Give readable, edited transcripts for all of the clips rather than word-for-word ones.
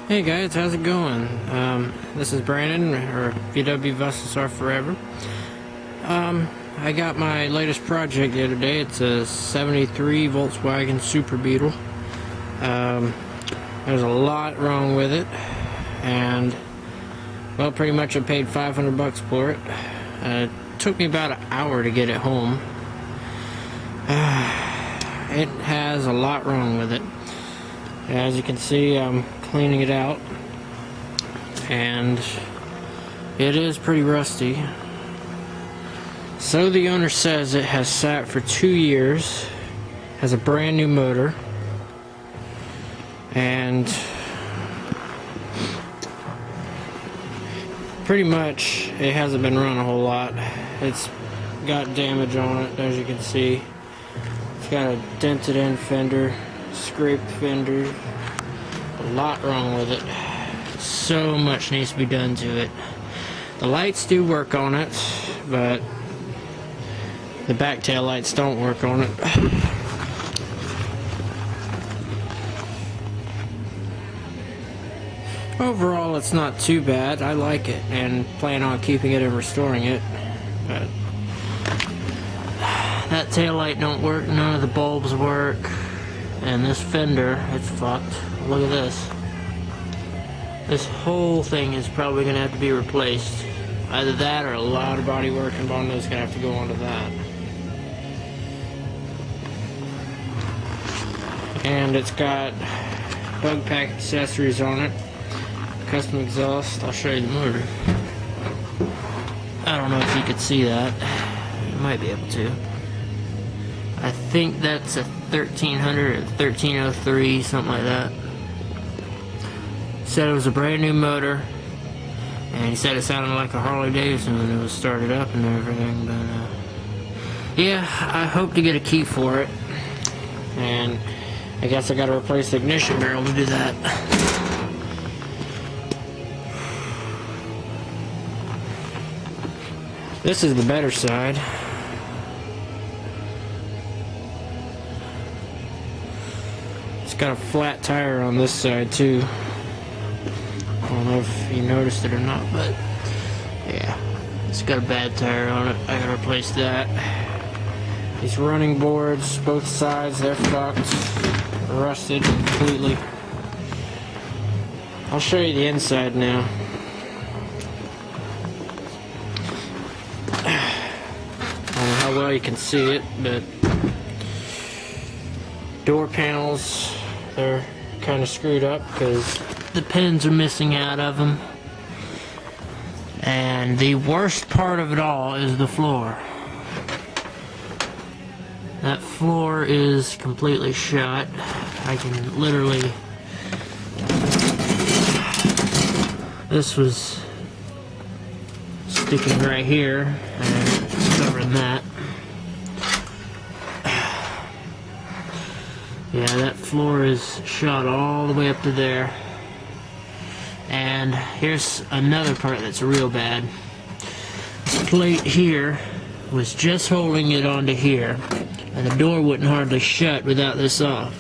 Hey guys, how's it going? This is Brandon, or VW Vessels Are Forever. I got my latest project the other day. It's a 73 Volkswagen Super Beetle. There's a lot wrong with it, and well, pretty much I paid $500 for it. It took me about an hour to get it home. It has a lot wrong with it. As you can see, I'm cleaning it out, and it is pretty rusty. So the owner says it has sat for 2 years, has a brand new motor, and pretty much it hasn't been run a whole lot. It's got damage on it, as you can see. It's got a dented in fender, scraped fender, a lot wrong with it. So much needs to be done to it. The lights do work on it, but the back tail lights don't work on it. Overall, it's not too bad. I like it and plan on keeping it and restoring it. But that tail light don't work, none of the bulbs work, and this fender, it's fucked. Look at this. This whole thing is probably going to have to be replaced. Either that or a lot of body work and bond is going to have to go onto that. And it's got bug pack accessories on it. Custom exhaust. I'll show you the motor. I don't know if you could see that. You might be able to. I think that's a 1300 or 1303, something like that. Said it was a brand new motor, and he said it sounded like a Harley Davidson when it was started up and everything. But yeah, I hope to get a key for it, and I guess I got to replace the ignition barrel to do that. This is the better side. It's got a flat tire on this side too. I don't know if you noticed it or not, but yeah, it's got a bad tire on it. I gotta replace that. These running boards, both sides, they're fucked, rusted completely. I'll show you the inside now. I don't know how well you can see it, but door panels, they're kind of screwed up because the pins are missing out of them. And the worst part of it all is the floor. That floor is completely shut. I can literally... This was sticking right here and covering that. Yeah, that floor is shot all the way up to there. And here's another part that's real bad. This plate here was just holding it onto here, and the door wouldn't hardly shut without this off.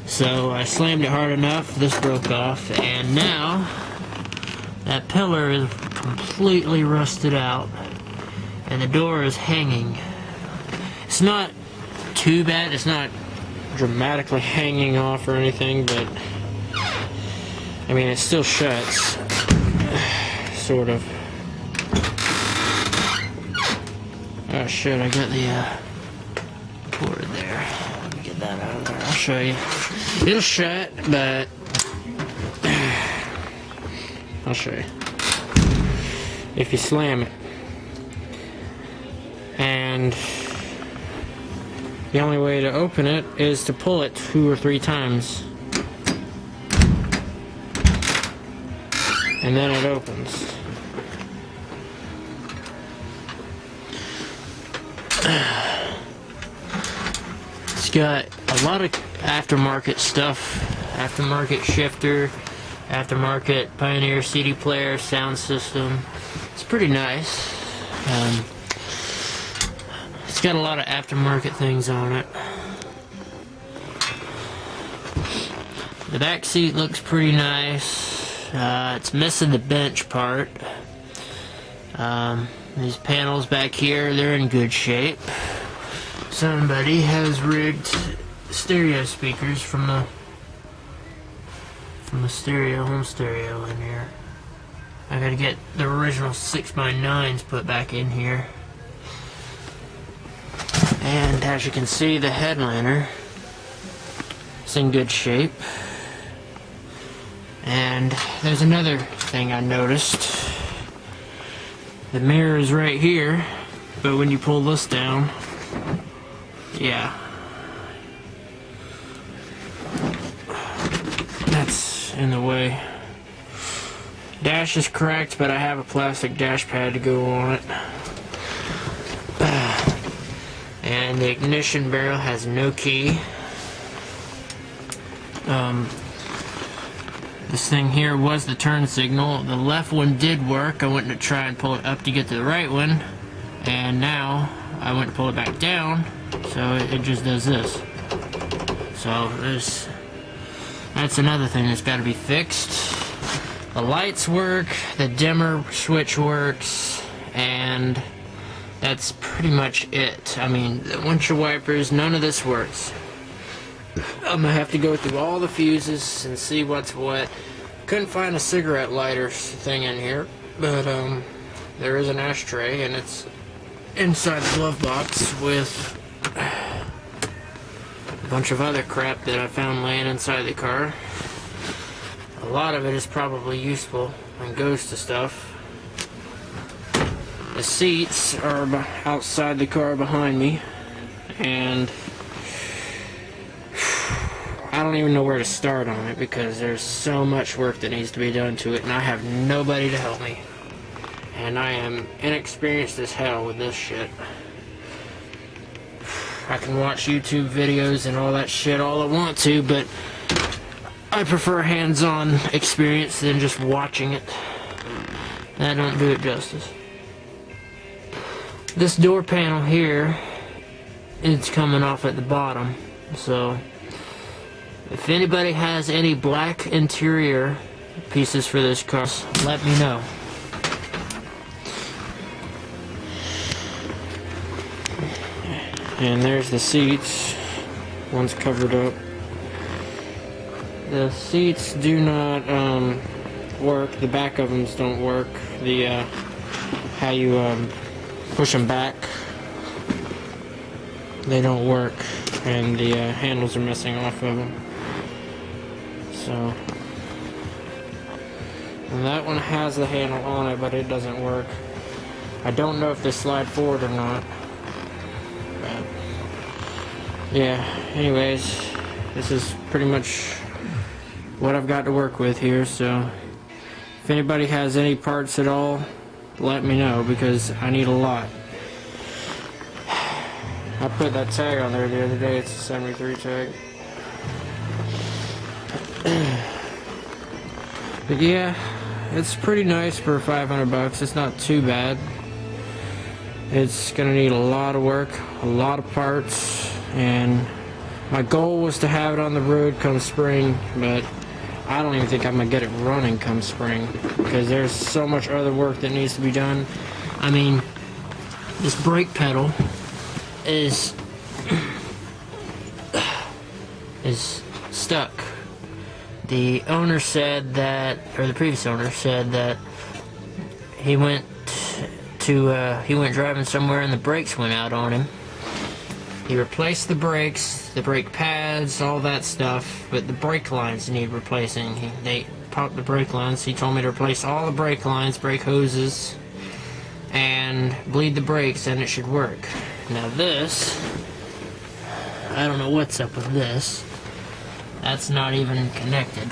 So I slammed it hard enough, this broke off, and now that pillar is completely rusted out, and the door is hanging. It's not too bad, it's not dramatically hanging off or anything, but I mean, it still shuts, sort of. Oh shit, I got the cord there. Let me get that out of there, I'll show you. It'll shut, but I'll show you. If you slam it. And the only way to open it is to pull it 2 or 3 times. And then it opens. It's got a lot of aftermarket stuff. Aftermarket shifter, aftermarket Pioneer CD player, sound system. It's pretty nice. It's got a lot of aftermarket things on it. The back seat looks pretty nice. It's missing the bench part. These panels back here, they're in good shape. Somebody has rigged stereo speakers from the home stereo in here. I gotta get the original 6x9s put back in here. And as you can see, the headliner is in good shape. And there's another thing I noticed. The mirror is right here, but when you pull this down, yeah, that's in the way. Dash is correct, but I have a plastic dash pad to go on it. And the ignition barrel has no key. This thing here was the turn signal. The left one did work. I went to try and pull it up to get to the right one, and now I went to pull it back down, so it just does this. So that's another thing that's got to be fixed. The lights work, the dimmer switch works, and that's pretty much it. I mean, the windshield wipers, none of this works. I'm gonna have to go through all the fuses and see what's what. Couldn't find a cigarette lighter thing in here, but there is an ashtray, and it's inside the glove box with a bunch of other crap that I found laying inside the car. A lot of it is probably useful and goes to stuff. The seats are outside the car behind me, and I don't even know where to start on it because there's so much work that needs to be done to it, and I have nobody to help me. And I am inexperienced as hell with this shit. I can watch YouTube videos and all that shit all I want to, but I prefer hands-on experience than just watching it. That don't do it justice. This door panel here, it's coming off at the bottom, so if anybody has any black interior pieces for this car, let me know. And there's the seats. One's covered up. The seats do not work. The back of them don't work. The how you push them back, they don't work, and the handles are missing off of them. So, and that one has the handle on it, but it doesn't work. I don't know if they slide forward or not. But yeah, anyways, this is pretty much what I've got to work with here, so if anybody has any parts at all, let me know, because I need a lot. I put that tag on there the other day. It's a 73 tag. But yeah, it's pretty nice for 500 bucks. It's not too bad. It's gonna need a lot of work, a lot of parts, and my goal was to have it on the road come spring, but I don't even think I'm gonna get it running come spring, because there's so much other work that needs to be done. I mean, this brake pedal is stuck. The owner said that, or the previous owner said that he went driving somewhere and the brakes went out on him. He replaced the brakes, the brake pads, all that stuff, but the brake lines need replacing. They popped the brake lines. He told me to replace all the brake lines, brake hoses, and bleed the brakes, and it should work. Now this, I don't know what's up with this. That's not even connected.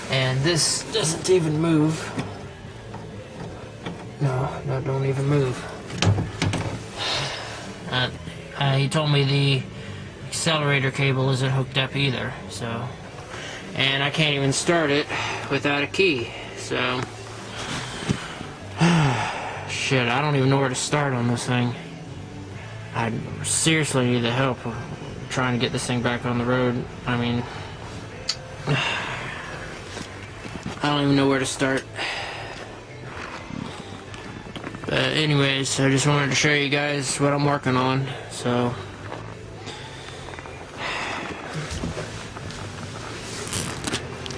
And this doesn't even move. No, that don't even move. He told me the accelerator cable isn't hooked up either, so, and I can't even start it without a key, so shit, I don't even know where to start on this thing. I seriously need the help of trying to get this thing back on the road. I mean, I don't even know where to start. But anyways, I just wanted to show you guys what I'm working on. So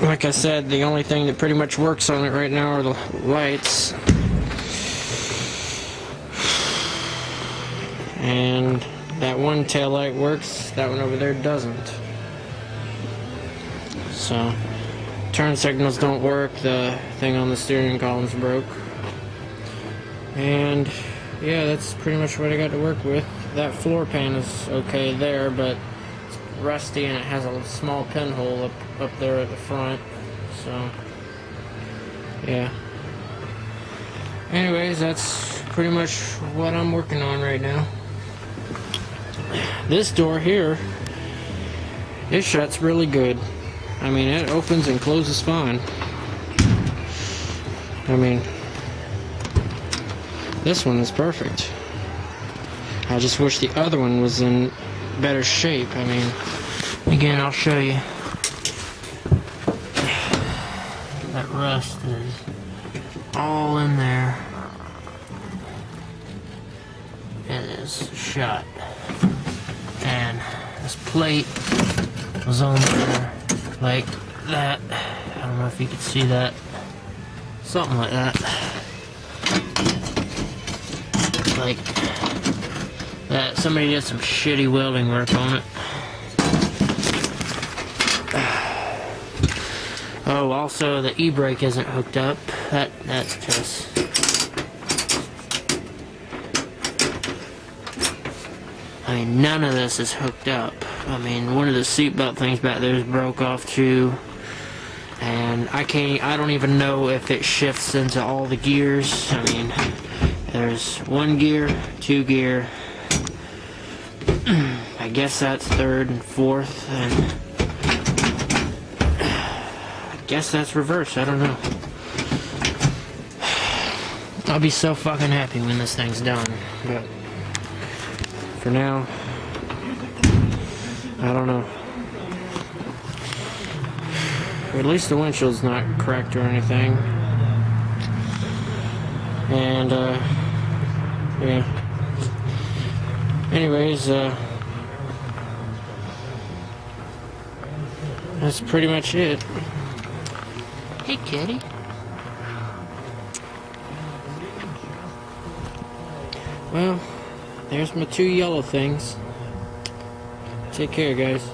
like I said, the only thing that pretty much works on it right now are the lights. And that one tail light works, that one over there doesn't. So, turn signals don't work, the thing on the steering column's broke. And yeah, that's pretty much what I got to work with. That floor pan is okay there, but it's rusty and it has a small pinhole up there at the front. So, yeah. Anyways, that's pretty much what I'm working on right now. This door here, it shuts really good. I mean, it opens and closes fine. I mean, this one is perfect. I just wish the other one was in better shape. I mean, again, I'll show you. That rust is all in there. It is shut. And this plate was on there like that. I don't know if you could see that. Something like that. Like that. Somebody did some shitty welding work on it. Oh, also the e-brake isn't hooked up. That's just... I mean, none of this is hooked up. I mean, one of the seatbelt things back there is broke off too. And I don't even know if it shifts into all the gears. I mean, there's 1 gear, 2 gear. I guess that's 3rd and 4th, and I guess that's reverse. I don't know. I'll be so fucking happy when this thing's done, but for now, I don't know. At least the windshield's not cracked or anything. And, yeah. Anyways, that's pretty much it. Hey, kitty. Well, there's my 2 yellow things. Take care, guys.